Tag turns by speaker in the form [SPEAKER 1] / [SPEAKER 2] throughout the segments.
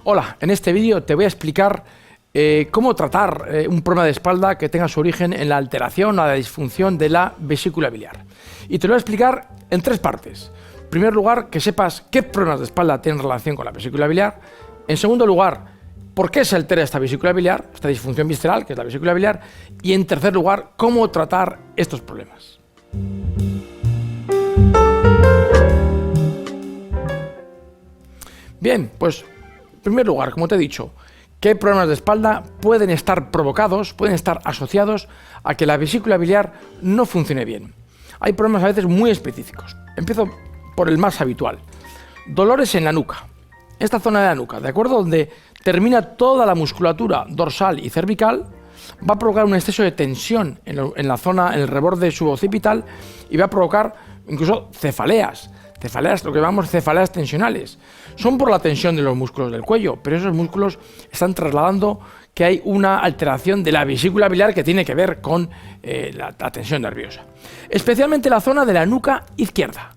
[SPEAKER 1] Hola, en este vídeo te voy a explicar cómo tratar un problema de espalda que tenga su origen en la alteración o la disfunción de la vesícula biliar. Y te lo voy a explicar en tres partes. En primer lugar, que sepas qué problemas de espalda tienen relación con la vesícula biliar. En segundo lugar, por qué se altera esta vesícula biliar, esta disfunción visceral, que es la vesícula biliar. Y en tercer lugar, cómo tratar estos problemas. Bien, pues en primer lugar, como te he dicho, ¿qué problemas de espalda pueden estar provocados, pueden estar asociados a que la vesícula biliar no funcione bien? Hay problemas a veces muy específicos. Empiezo por el más habitual. Dolores en la nuca. Esta zona de la nuca, ¿de acuerdo? Donde termina toda la musculatura dorsal y cervical, va a provocar un exceso de tensión en la zona, en el reborde suboccipital, y va a provocar incluso cefaleas. Cefaleas, lo que llamamos cefaleas tensionales. Son por la tensión de los músculos del cuello, pero esos músculos están trasladando que hay una alteración de la vesícula biliar que tiene que ver con la tensión nerviosa. Especialmente la zona de la nuca izquierda.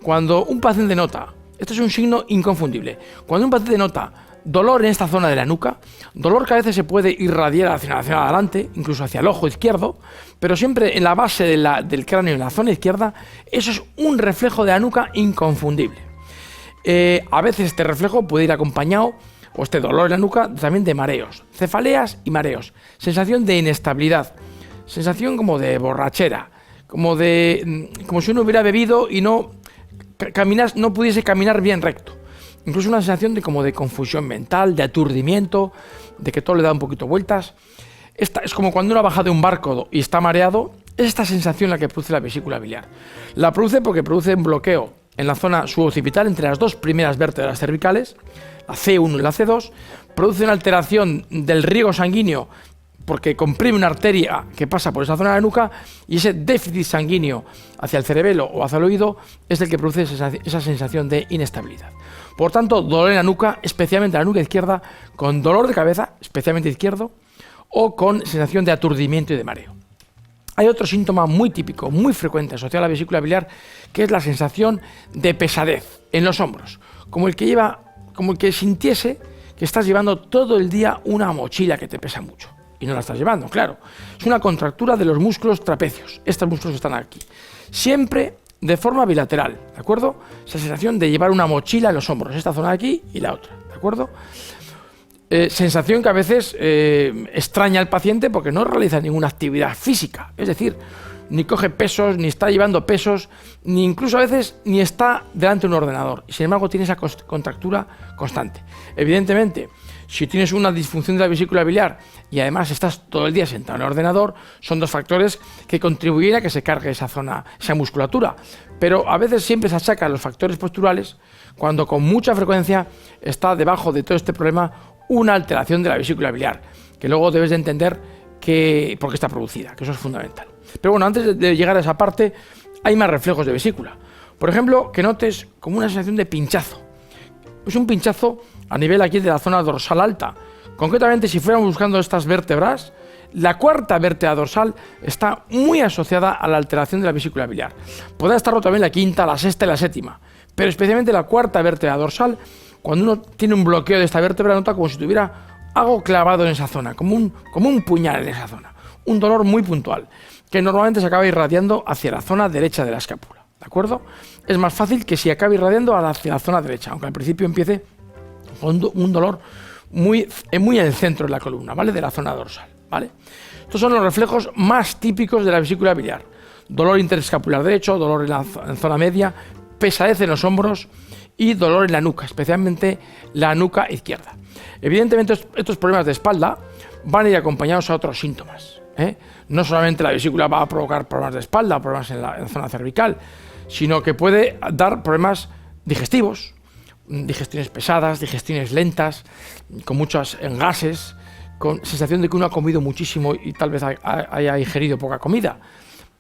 [SPEAKER 1] Cuando un paciente nota, esto es un signo inconfundible, cuando un paciente nota dolor en esta zona de la nuca, dolor que a veces se puede irradiar hacia adelante, incluso hacia el ojo izquierdo, pero siempre en la base del cráneo, en la zona izquierda, eso es un reflejo de la nuca inconfundible. A veces este reflejo puede ir acompañado, o este dolor en la nuca, también de mareos, cefaleas y mareos, sensación de inestabilidad, sensación como de borrachera, como si uno hubiera bebido y no pudiese caminar bien recto. Incluso una sensación de confusión mental, de aturdimiento, de que todo le da un poquito vueltas. Esta es como cuando uno baja de un barco y está mareado. Es esta sensación la que produce la vesícula biliar. La produce porque produce un bloqueo en la zona suboccipital entre las dos primeras vértebras cervicales, la C1 y la C2. Produce una alteración del riego sanguíneo porque comprime una arteria que pasa por esa zona de la nuca, y ese déficit sanguíneo hacia el cerebelo o hacia el oído es el que produce esa sensación de inestabilidad. Por tanto, dolor en la nuca, especialmente en la nuca izquierda, con dolor de cabeza, especialmente izquierdo, o con sensación de aturdimiento y de mareo. Hay otro síntoma muy típico, muy frecuente asociado a la vesícula biliar, que es la sensación de pesadez en los hombros, como el que sintiese que estás llevando todo el día una mochila que te pesa mucho. Y no la estás llevando, claro. Es una contractura de los músculos trapecios. Estos músculos están aquí. Siempre de forma bilateral, ¿de acuerdo? Esa sensación de llevar una mochila en los hombros, esta zona de aquí y la otra, ¿de acuerdo? Sensación que a veces extraña al paciente porque no realiza ninguna actividad física. Es decir, ni coge pesos, ni está llevando pesos, ni incluso a veces ni está delante de un ordenador. Y sin embargo tiene esa contractura constante. Evidentemente, si tienes una disfunción de la vesícula biliar y además estás todo el día sentado en el ordenador, son dos factores que contribuyen a que se cargue esa zona, esa musculatura. Pero a veces siempre se achaca a los factores posturales cuando con mucha frecuencia está debajo de todo este problema una alteración de la vesícula biliar, que luego debes de entender por qué está producida, que eso es fundamental. Pero bueno, antes de llegar a esa parte, hay más reflejos de vesícula. Por ejemplo, que notes como una sensación de pinchazo. Es un pinchazo a nivel aquí de la zona dorsal alta. Concretamente, si fuéramos buscando estas vértebras, la cuarta vértebra dorsal está muy asociada a la alteración de la vesícula biliar. Podrá estarlo también la quinta, la sexta y la séptima, pero especialmente la cuarta vértebra dorsal, cuando uno tiene un bloqueo de esta vértebra, nota como si tuviera algo clavado en esa zona, como un puñal en esa zona. Un dolor muy puntual, que normalmente se acaba irradiando hacia la zona derecha de la escápula, ¿de acuerdo? Es más fácil que si acabe irradiando hacia la zona derecha, aunque al principio empiece con un dolor muy en el centro de la columna, ¿vale? De la zona dorsal, ¿vale? Estos son los reflejos más típicos de la vesícula biliar. Dolor interescapular derecho, dolor en la zona media, pesadez en los hombros y dolor en la nuca, especialmente la nuca izquierda. Evidentemente, estos problemas de espalda van a ir acompañados a otros síntomas, ¿eh? No solamente la vesícula va a provocar problemas de espalda, problemas en la zona cervical, sino que puede dar problemas digestivos, digestiones pesadas, digestiones lentas, con muchos engases, con sensación de que uno ha comido muchísimo y tal vez haya ingerido poca comida.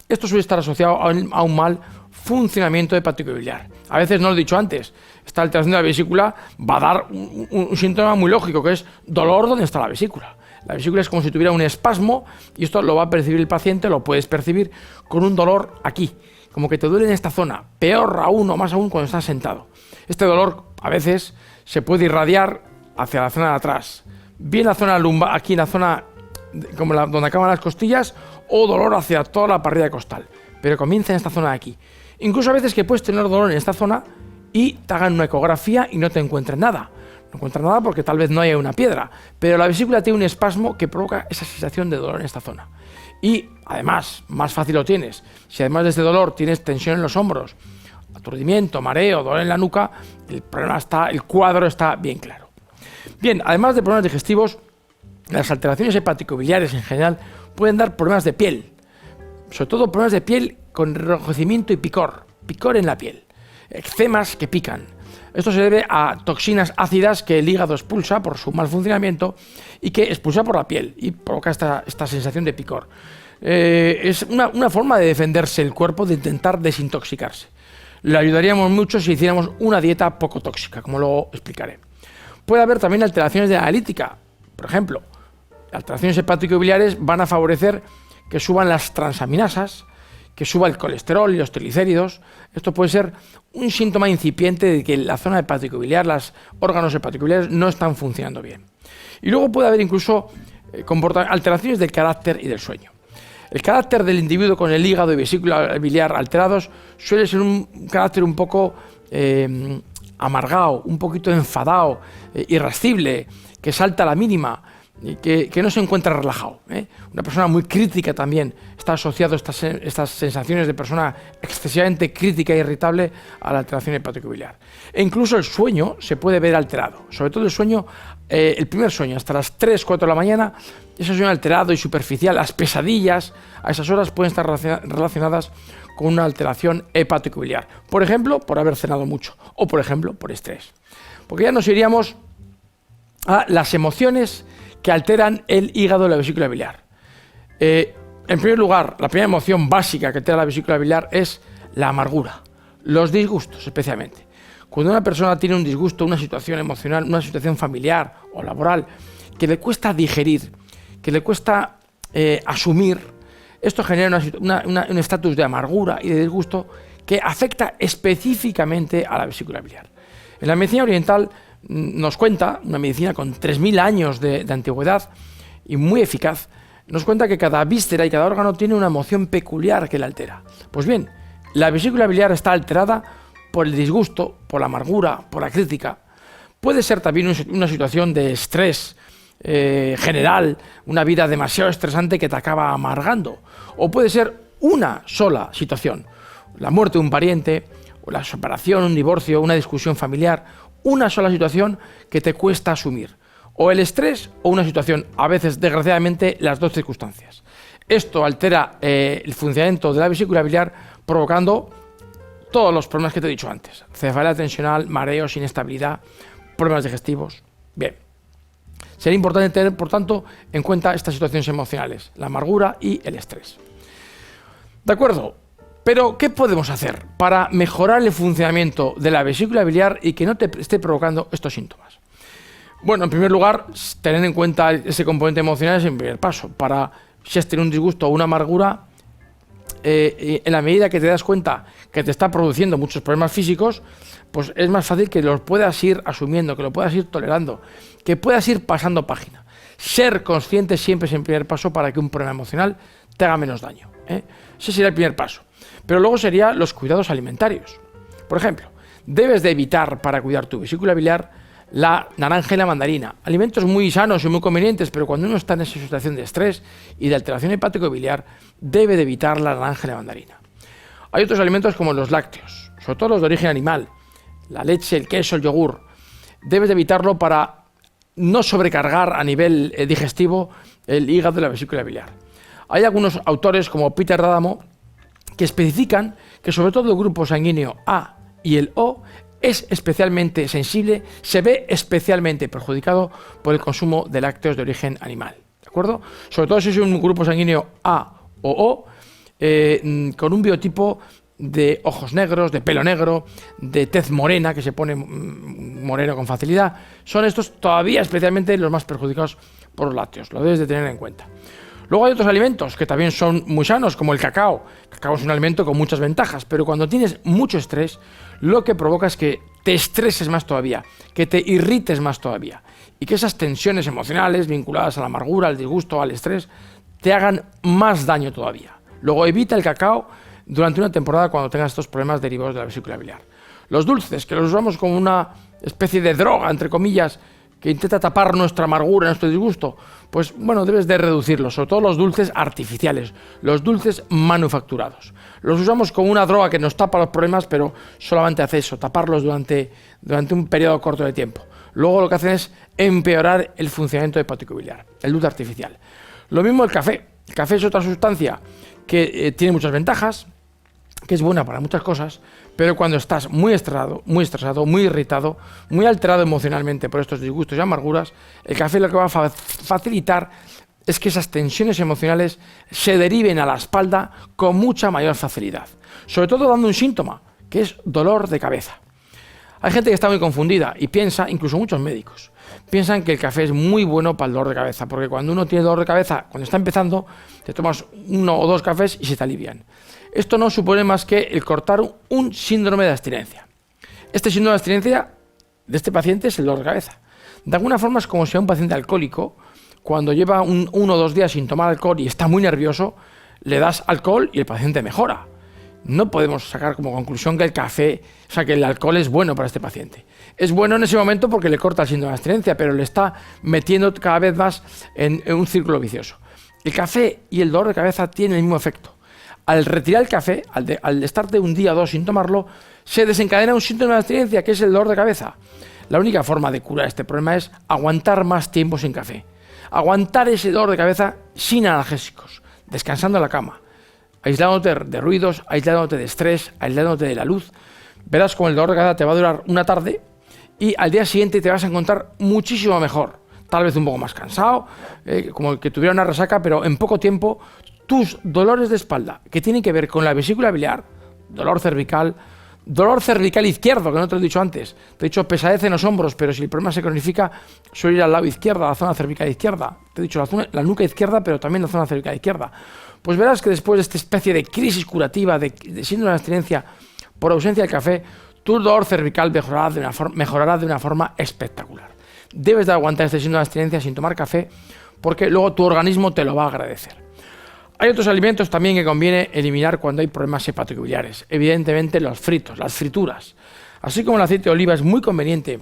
[SPEAKER 1] Esto suele estar asociado a un mal funcionamiento hepático biliar. A veces, no lo he dicho antes, esta alteración de la vesícula va a dar un síntoma muy lógico, que es dolor donde está la vesícula. La vesícula es como si tuviera un espasmo, y esto lo va a percibir el paciente, lo puedes percibir con un dolor aquí, como que te duele en esta zona, peor aún o más aún cuando estás sentado. Este dolor a veces se puede irradiar hacia la zona de atrás, bien la zona lumbar, aquí en la zona donde acaban las costillas, o dolor hacia toda la parrilla costal, pero comienza en esta zona de aquí. Incluso a veces que puedes tener dolor en esta zona y te hagan una ecografía y no te encuentren nada. No encuentran nada porque tal vez no haya una piedra, pero la vesícula tiene un espasmo que provoca esa sensación de dolor en esta zona. Y además, más fácil lo tienes. Si además de este dolor tienes tensión en los hombros, aturdimiento, mareo, dolor en la nuca, el cuadro está bien claro. Bien, además de problemas digestivos, las alteraciones hepático-biliares en general pueden dar problemas de piel, sobre todo problemas de piel con enrojecimiento y picor en la piel, eczemas que pican. Esto se debe a toxinas ácidas que el hígado expulsa por su mal funcionamiento y que expulsa por la piel y provoca esta sensación de picor. Es una forma de defenderse el cuerpo, de intentar desintoxicarse. Le ayudaríamos mucho si hiciéramos una dieta poco tóxica, como luego explicaré. Puede haber también alteraciones de la analítica. Por ejemplo, alteraciones hepático-biliares van a favorecer que suban las transaminasas, que suba el colesterol y los triglicéridos. Esto puede ser un síntoma incipiente de que la zona hepático-biliar, los órganos hepático-biliares no están funcionando bien. Y luego puede haber incluso alteraciones del carácter y del sueño. El carácter del individuo con el hígado y vesícula biliar alterados suele ser un carácter un poco amargado, un poquito enfadado, irascible, que salta a la mínima, y que no se encuentra relajado. Una persona muy crítica también está asociado estas sensaciones de persona excesivamente crítica e irritable a la alteración hepático-biliar. E incluso el sueño se puede ver alterado, sobre todo el sueño, el primer sueño, hasta las 3, 4 de la mañana, ese sueño alterado y superficial, las pesadillas a esas horas pueden estar relacionadas con una alteración hepático-biliar. Por ejemplo, por haber cenado mucho, o por ejemplo, por estrés. Porque ya nos iríamos a las emociones que alteran el hígado y la vesícula biliar. En primer lugar, la primera emoción básica que altera la vesícula biliar es la amargura, los disgustos especialmente. Cuando una persona tiene un disgusto, una situación emocional, una situación familiar o laboral que le cuesta digerir, que le cuesta asumir, esto genera un estatus de amargura y de disgusto que afecta específicamente a la vesícula biliar. En la medicina oriental nos cuenta, una medicina con 3.000 años de antigüedad y muy eficaz, nos cuenta que cada víscera y cada órgano tiene una emoción peculiar que la altera. Pues bien, la vesícula biliar está alterada por el disgusto, por la amargura, por la crítica. Puede ser también una situación de estrés general, una vida demasiado estresante que te acaba amargando. O puede ser una sola situación, la muerte de un pariente, o la separación, un divorcio, una discusión familiar, una sola situación que te cuesta asumir, o el estrés o una situación, a veces desgraciadamente las dos circunstancias. Esto altera el funcionamiento de la vesícula biliar, provocando todos los problemas que te he dicho antes: cefalea tensional, mareos, inestabilidad, problemas digestivos. Bien, sería importante tener, por tanto, en cuenta estas situaciones emocionales, la amargura y el estrés. ¿De acuerdo? Pero, ¿qué podemos hacer para mejorar el funcionamiento de la vesícula biliar y que no te esté provocando estos síntomas? Bueno, en primer lugar, tener en cuenta ese componente emocional es el primer paso. Para, si has tenido un disgusto o una amargura, en la medida que te das cuenta que te está produciendo muchos problemas físicos, pues es más fácil que los puedas ir asumiendo, que lo puedas ir tolerando, que puedas ir pasando página. Ser consciente siempre es el primer paso para que un problema emocional te haga menos daño. Ese sería el primer paso. Pero luego serían los cuidados alimentarios. Por ejemplo, debes de evitar, para cuidar tu vesícula biliar, la naranja y la mandarina. Alimentos muy sanos y muy convenientes, pero cuando uno está en esa situación de estrés y de alteración hepático-biliar, debe de evitar la naranja y la mandarina. Hay otros alimentos como los lácteos, sobre todo los de origen animal, la leche, el queso, el yogur. Debes de evitarlo para no sobrecargar a nivel digestivo el hígado y la vesícula biliar. Hay algunos autores como Peter D'Adamo que especifican que sobre todo el grupo sanguíneo A y el O es especialmente sensible, se ve especialmente perjudicado por el consumo de lácteos de origen animal. ¿De acuerdo? Sobre todo si es un grupo sanguíneo A o O, con un biotipo de ojos negros, de pelo negro, de tez morena, que se pone moreno con facilidad, son estos todavía especialmente los más perjudicados por los lácteos. Lo debes de tener en cuenta. Luego hay otros alimentos que también son muy sanos, como el cacao. El cacao es un alimento con muchas ventajas, pero cuando tienes mucho estrés, lo que provoca es que te estreses más todavía, que te irrites más todavía. y que esas tensiones emocionales vinculadas a la amargura, al disgusto, al estrés, te hagan más daño todavía. Luego evita el cacao durante una temporada cuando tengas estos problemas derivados de la vesícula biliar. Los dulces, que los usamos como una especie de droga, entre comillas, que intenta tapar nuestra amargura, nuestro disgusto, pues bueno, debes de reducirlos, sobre todo los dulces artificiales, los dulces manufacturados. Los usamos como una droga que nos tapa los problemas, pero solamente hace eso, taparlos durante un periodo corto de tiempo. Luego lo que hacen es empeorar el funcionamiento hepático biliar, el dulce artificial. Lo mismo el café. El café es otra sustancia que tiene muchas ventajas, que es buena para muchas cosas, pero cuando estás muy estresado, muy irritado, muy alterado emocionalmente por estos disgustos y amarguras, el café lo que va a facilitar es que esas tensiones emocionales se deriven a la espalda con mucha mayor facilidad, sobre todo dando un síntoma, que es dolor de cabeza. Hay gente que está muy confundida y piensa, incluso muchos médicos, piensan que el café es muy bueno para el dolor de cabeza, porque cuando uno tiene dolor de cabeza, cuando está empezando, te tomas 1 o 2 cafés y se te alivian. Esto no supone más que el cortar un síndrome de abstinencia. Este síndrome de abstinencia de este paciente es el dolor de cabeza. De alguna forma es como si a un paciente alcohólico, cuando lleva 1 o 2 días sin tomar alcohol y está muy nervioso, le das alcohol y el paciente mejora. No podemos sacar como conclusión que que el alcohol es bueno para este paciente. Es bueno en ese momento porque le corta el síndrome de abstinencia, pero le está metiendo cada vez más en un círculo vicioso. El café y el dolor de cabeza tienen el mismo efecto. Al retirar el café, al estar de 1 día o 2 sin tomarlo, se desencadena un síntoma de abstinencia, que es el dolor de cabeza. La única forma de curar este problema es aguantar más tiempo sin café. Aguantar ese dolor de cabeza sin analgésicos, descansando en la cama, aislándote de ruidos, aislándote de estrés, aislándote de la luz. Verás como el dolor de cabeza te va a durar una tarde y al día siguiente te vas a encontrar muchísimo mejor. Tal vez un poco más cansado, como el que tuviera una resaca, pero en poco tiempo tus dolores de espalda, que tienen que ver con la vesícula biliar, dolor cervical izquierdo, que no te lo he dicho antes. Te he dicho pesadez en los hombros, pero si el problema se cronifica, suele ir al lado izquierdo, a la zona cervical izquierda. Te he dicho la nuca izquierda, pero también la zona cervical izquierda. Pues verás que después de esta especie de crisis curativa, de síndrome de abstinencia por ausencia del café, tu dolor cervical mejorará de una forma espectacular. Debes de aguantar este síndrome de abstinencia sin tomar café, porque luego tu organismo te lo va a agradecer. Hay otros alimentos también que conviene eliminar cuando hay problemas hepatobiliares. Evidentemente los fritos, las frituras. Así como el aceite de oliva es muy conveniente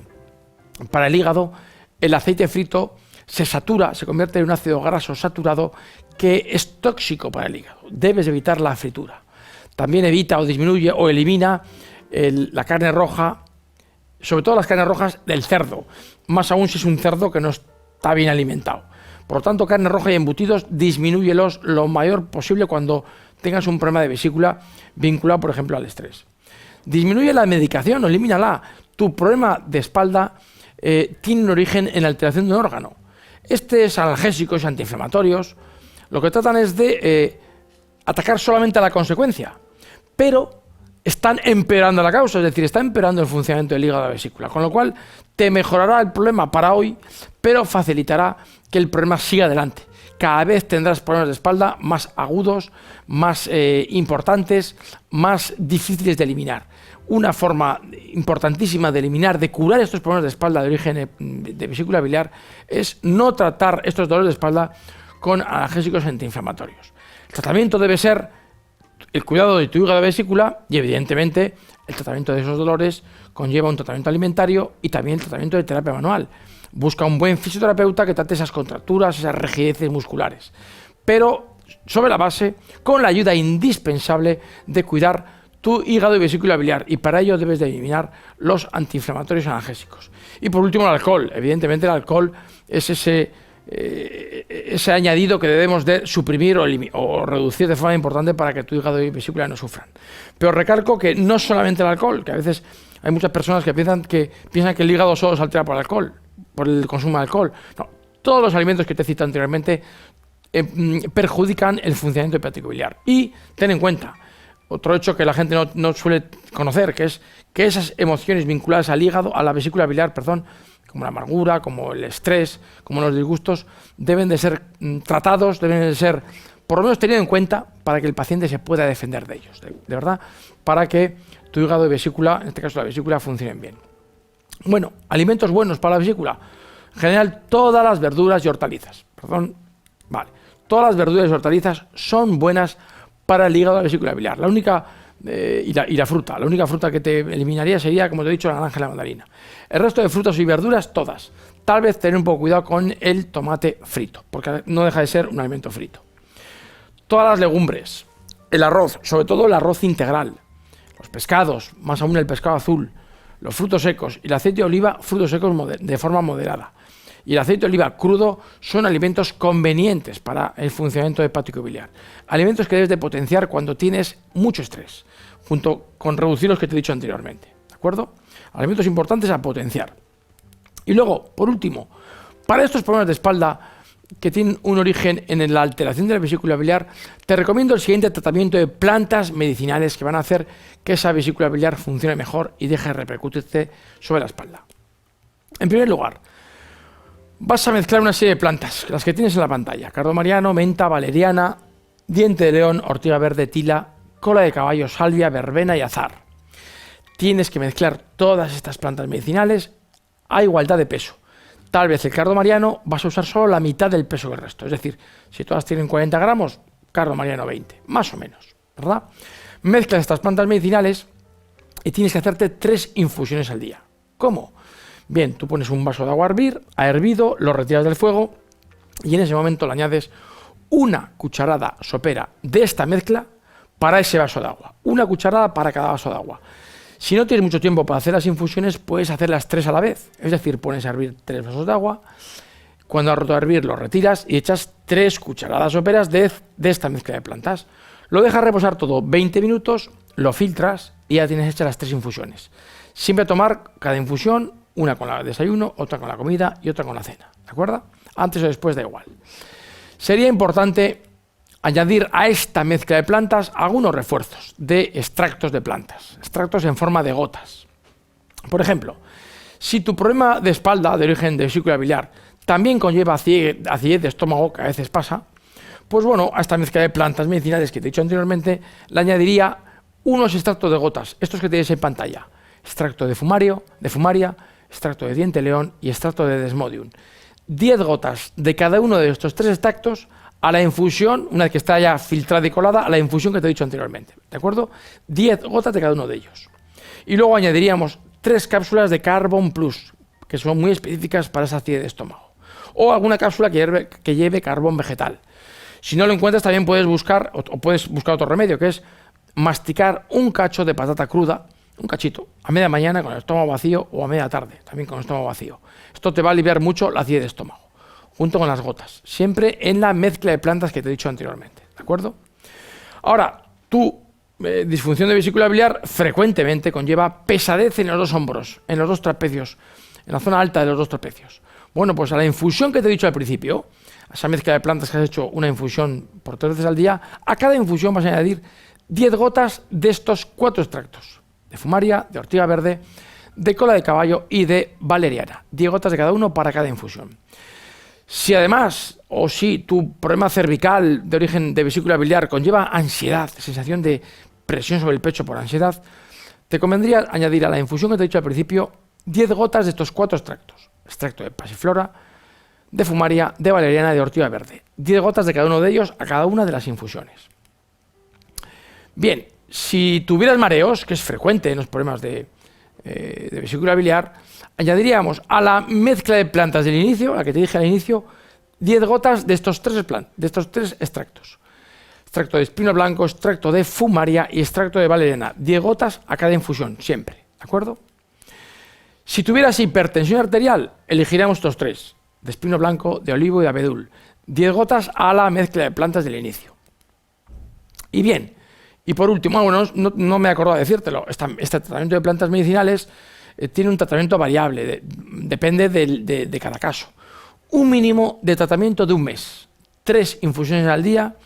[SPEAKER 1] para el hígado, el aceite frito se satura, se convierte en un ácido graso saturado que es tóxico para el hígado. Debes evitar la fritura. También evita o disminuye o elimina la carne roja, sobre todo las carnes rojas del cerdo, más aún si es un cerdo que no está bien alimentado. Por lo tanto, carne roja y embutidos, disminúyelos lo mayor posible cuando tengas un problema de vesícula vinculado, por ejemplo, al estrés. Disminuye la medicación, elimínala. Tu problema de espalda tiene un origen en la alteración de un órgano. Estos analgésicos y antiinflamatorios lo que tratan es de atacar solamente a la consecuencia, pero están empeorando la causa, es decir, está empeorando el funcionamiento del hígado de la vesícula, con lo cual te mejorará el problema para hoy, pero facilitará que el problema siga adelante. Cada vez tendrás problemas de espalda más agudos, más importantes, más difíciles de eliminar. Una forma importantísima de eliminar, de curar estos problemas de espalda de origen de vesícula biliar es no tratar estos dolores de espalda con analgésicos antiinflamatorios. El tratamiento debe ser el cuidado de tu hígado de vesícula y, evidentemente, el tratamiento de esos dolores conlleva un tratamiento alimentario y también el tratamiento de terapia manual. Busca un buen fisioterapeuta que trate esas contracturas, esas rigideces musculares, pero sobre la base, con la ayuda indispensable de cuidar tu hígado y vesícula biliar, y para ello debes de eliminar los antiinflamatorios analgésicos. Y por último, el alcohol. Evidentemente, el alcohol es ese añadido que debemos de suprimir o reducir de forma importante para que tu hígado y vesícula no sufran. Pero recalco que no solamente el alcohol, que a veces hay muchas personas que piensan que el hígado solo se altera por el alcohol, por el consumo de alcohol. No, todos los alimentos que te he citado anteriormente perjudican el funcionamiento hepático biliar. Y ten en cuenta, otro hecho que la gente no suele conocer, que es que esas emociones vinculadas al hígado, a la vesícula biliar, como la amargura, como el estrés, como los disgustos, deben de ser tratados, deben de ser por lo menos tenidos en cuenta para que el paciente se pueda defender de ellos, de verdad, para que tu hígado y vesícula, en este caso la vesícula, funcionen bien. Bueno, alimentos buenos para la vesícula. En general, todas las verduras y hortalizas, todas las verduras y hortalizas son buenas para el hígado de la vesícula biliar. La única, y la fruta, la única fruta que te eliminaría sería, como te he dicho, la naranja y la mandarina. El resto de frutas y verduras, todas. Tal vez tener un poco cuidado con el tomate frito, porque no deja de ser un alimento frito. Todas las legumbres, el arroz, sobre todo el arroz integral, los pescados, más aún el pescado azul, los frutos secos y el aceite de oliva, frutos secos de forma moderada. Y el aceite de oliva crudo son alimentos convenientes para el funcionamiento hepático y biliar. Alimentos que debes de potenciar cuando tienes mucho estrés, junto con reducir los que te he dicho anteriormente. ¿De acuerdo? Alimentos importantes a potenciar. Y luego, por último, para estos problemas de espalda que tienen un origen en la alteración de la vesícula biliar, te recomiendo el siguiente tratamiento de plantas medicinales que van a hacer que esa vesícula biliar funcione mejor y deje de repercutirte sobre la espalda. En primer lugar, vas a mezclar una serie de plantas, las que tienes en la pantalla: cardomariano, menta, valeriana, diente de león, ortiga verde, tila, cola de caballo, salvia, verbena y azar. Tienes que mezclar todas estas plantas medicinales a igualdad de peso. Tal vez el cardomariano vas a usar solo la mitad del peso del resto. Es decir, si todas tienen 40 gramos, cardomariano 20, más o menos, ¿verdad? Mezclas estas plantas medicinales y tienes que hacerte 3 infusiones al día. ¿Cómo? Bien, tú pones un vaso de agua a hervir, ha hervido, lo retiras del fuego y en ese momento le añades una cucharada sopera de esta mezcla para ese vaso de agua. Una cucharada para cada vaso de agua. Si no tienes mucho tiempo para hacer las infusiones, puedes hacer las 3 a la vez. Es decir, pones a hervir 3 vasos de agua, cuando ha roto a hervir lo retiras y echas 3 cucharadas soperas de esta mezcla de plantas. Lo dejas reposar todo 20 minutos, lo filtras y ya tienes hechas las 3 infusiones. Siempre tomar cada infusión, una con el desayuno, otra con la comida y otra con la cena. ¿De acuerdo? Antes o después da igual. Sería importante añadir a esta mezcla de plantas algunos refuerzos de extractos de plantas, extractos en forma de gotas. Por ejemplo, si tu problema de espalda, de origen de vesícula biliar, también conlleva acidez de estómago, que a veces pasa, pues bueno, a esta mezcla de plantas medicinales que te he dicho anteriormente, le añadiría unos extractos de gotas, estos que tienes en pantalla: extracto de fumaria, extracto de diente león y extracto de desmodium. 10 gotas de cada uno de estos 3 extractos a la infusión, una vez que está ya filtrada y colada, a la infusión que te he dicho anteriormente, ¿de acuerdo? 10 gotas de cada uno de ellos. Y luego añadiríamos 3 cápsulas de Carbon Plus, que son muy específicas para esa acidez de estómago. O alguna cápsula que lleve carbón vegetal. Si no lo encuentras, también puedes buscar, o puedes buscar otro remedio, que es masticar un cacho de patata cruda, un cachito, a media mañana con el estómago vacío o a media tarde, también con el estómago vacío. Esto te va a aliviar mucho la acidez de estómago, junto con las gotas, siempre en la mezcla de plantas que te he dicho anteriormente, ¿de acuerdo? Ahora, tu disfunción de vesícula biliar frecuentemente conlleva pesadez en los 2 hombros, en los 2 trapecios, en la zona alta de los 2 trapecios. Bueno, pues a la infusión que te he dicho al principio, a esa mezcla de plantas que has hecho una infusión por 3 veces al día, a cada infusión vas a añadir 10 gotas de estos 4 extractos: de fumaria, de ortiga verde, de cola de caballo y de valeriana. 10 gotas de cada uno para cada infusión. Si además, o si tu problema cervical de origen de vesícula biliar conlleva ansiedad, sensación de presión sobre el pecho por ansiedad, te convendría añadir a la infusión que te he dicho al principio 10 gotas de estos 4 extractos: extracto de pasiflora, de fumaria, de valeriana y de ortiga verde. 10 gotas de cada uno de ellos a cada una de las infusiones. Bien, si tuvieras mareos, que es frecuente en los problemas de vesícula biliar, añadiríamos a la mezcla de plantas del inicio, la que te dije al inicio, 10 gotas de estos 3 extractos. Extracto de espino blanco, extracto de fumaria y extracto de valeriana. 10 gotas a cada infusión, siempre, ¿de acuerdo? Si tuvieras hipertensión arterial, elegiríamos estos 3, de espino blanco, de olivo y de abedul. 10 gotas a la mezcla de plantas del inicio. Y bien, y por último, bueno, no me he acordado de decírtelo, este tratamiento de plantas medicinales tiene un tratamiento variable, depende de cada caso. Un mínimo de tratamiento de un mes, 3 infusiones al día,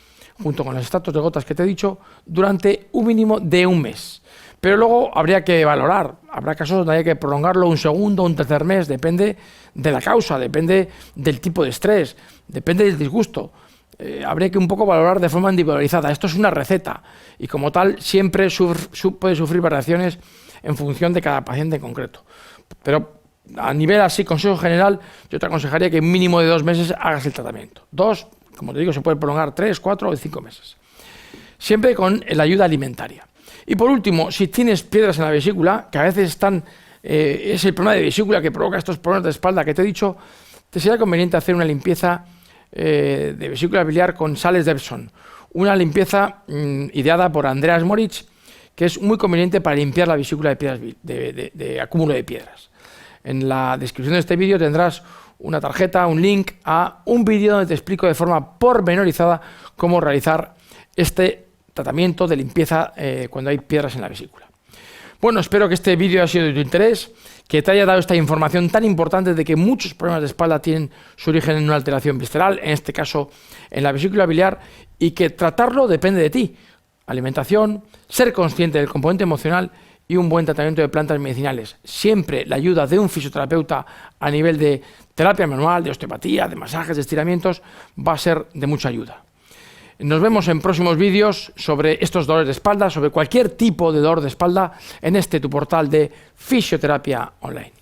[SPEAKER 1] junto con los extractos de gotas que te he dicho, durante un mínimo de un mes. Pero luego habría que valorar, habrá casos donde hay que prolongarlo un segundo, un tercer mes, depende de la causa, depende del tipo de estrés, depende del disgusto. Habría que un poco valorar de forma individualizada. Esto es una receta y como tal siempre puede sufrir variaciones en función de cada paciente en concreto. Pero a nivel así, consejo general, yo te aconsejaría que en mínimo de 2 meses hagas el tratamiento. 2, como te digo, se puede prolongar 3, 4 o 5 meses. Siempre con la ayuda alimentaria. Y por último, si tienes piedras en la vesícula, que a veces están, es el problema de vesícula que provoca estos problemas de espalda que te he dicho, te sería conveniente hacer una limpieza de vesícula biliar con sales de Epsom. Una limpieza ideada por Andreas Moritz, que es muy conveniente para limpiar la vesícula de piedras, de acúmulo de piedras. En la descripción de este vídeo tendrás una tarjeta, un link a un vídeo donde te explico de forma pormenorizada cómo realizar este tratamiento de limpieza cuando hay piedras en la vesícula. Bueno, espero que este vídeo haya sido de tu interés, que te haya dado esta información tan importante de que muchos problemas de espalda tienen su origen en una alteración visceral, en este caso en la vesícula biliar, y que tratarlo depende de ti. Alimentación, ser consciente del componente emocional y un buen tratamiento de plantas medicinales. Siempre la ayuda de un fisioterapeuta a nivel de terapia manual, de osteopatía, de masajes, de estiramientos, va a ser de mucha ayuda. Nos vemos en próximos vídeos sobre estos dolores de espalda, sobre cualquier tipo de dolor de espalda en tu portal de fisioterapia online.